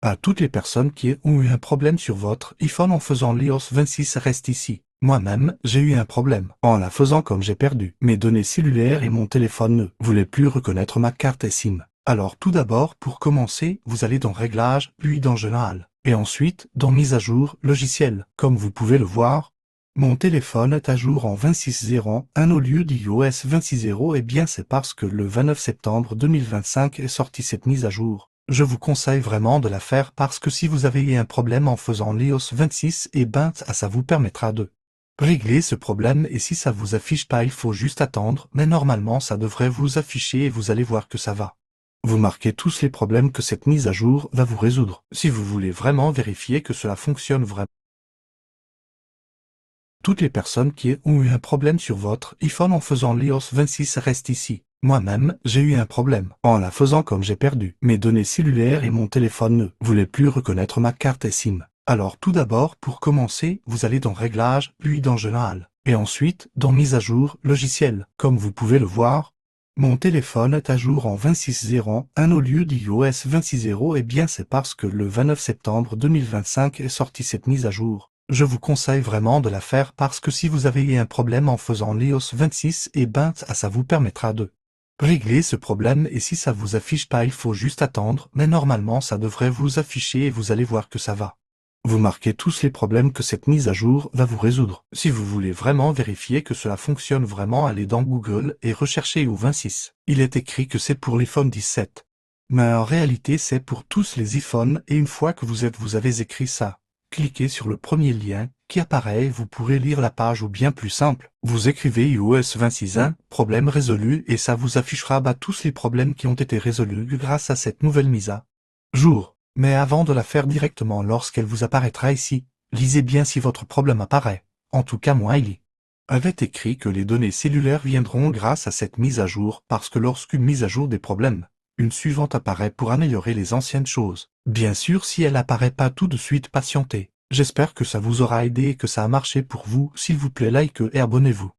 À toutes les personnes qui ont eu un problème sur votre iPhone en faisant l'iOS 26 reste ici. Moi-même, j'ai eu un problème. En la faisant comme j'ai perdu mes données cellulaires et mon téléphone ne voulait plus reconnaître ma carte SIM. Alors tout d'abord, pour commencer, vous allez dans Réglages, puis dans Général. Et ensuite, dans Mise à jour, logiciel. Comme vous pouvez le voir, mon téléphone est à jour en 26.01 au lieu d'iOS 26.0 et bien c'est parce que le 29 septembre 2025 est sorti cette mise à jour. Je vous conseille vraiment de la faire parce que si vous avez eu un problème en faisant l'iOS 26 et ben ça vous permettra de régler ce problème et si ça vous affiche pas il faut juste attendre mais normalement ça devrait vous afficher et vous allez voir que ça va. Vous marquez tous les problèmes que cette mise à jour va vous résoudre. Si vous voulez vraiment vérifier que cela fonctionne vraiment. Toutes les personnes qui ont eu un problème sur votre iPhone en faisant l'iOS 26 restent ici. Moi-même, j'ai eu un problème. En la faisant comme j'ai perdu mes données cellulaires et mon téléphone ne voulait plus reconnaître ma carte SIM. Alors tout d'abord, pour commencer, vous allez dans Réglages, puis dans Général. Et ensuite, dans Mise à jour, logiciel. Comme vous pouvez le voir, mon téléphone est à jour en 26.01 au lieu d'iOS 26.0 et bien c'est parce que le 29 septembre 2025 est sorti cette mise à jour. Je vous conseille vraiment de la faire parce que si vous avez eu un problème en faisant l'iOS 26 et ben ça vous permettra de régler ce problème et si ça vous affiche pas il faut juste attendre mais normalement ça devrait vous afficher et vous allez voir que ça va. Vous marquez tous les problèmes que cette mise à jour va vous résoudre. Si vous voulez vraiment vérifier que cela fonctionne vraiment, allez dans Google et recherchez iOS 26. Il est écrit que c'est pour l'iPhone 17. Mais en réalité c'est pour tous les iPhones et une fois que vous avez écrit ça, cliquez sur le premier lien qui apparaît et vous pourrez lire la page ou bien plus simple. Vous écrivez iOS 26.1, problème résolu et ça vous affichera tous les problèmes qui ont été résolus grâce à cette nouvelle mise à jour. Mais avant de la faire directement lorsqu'elle vous apparaîtra ici, lisez bien si votre problème apparaît. En tout cas moi il y avait écrit que les données cellulaires viendront grâce à cette mise à jour parce que lorsqu'une mise à jour des problèmes, une suivante apparaît pour améliorer les anciennes choses. Bien sûr si elle apparaît pas tout de suite patientez. J'espère que ça vous aura aidé et que ça a marché pour vous. S'il vous plaît like et abonnez-vous.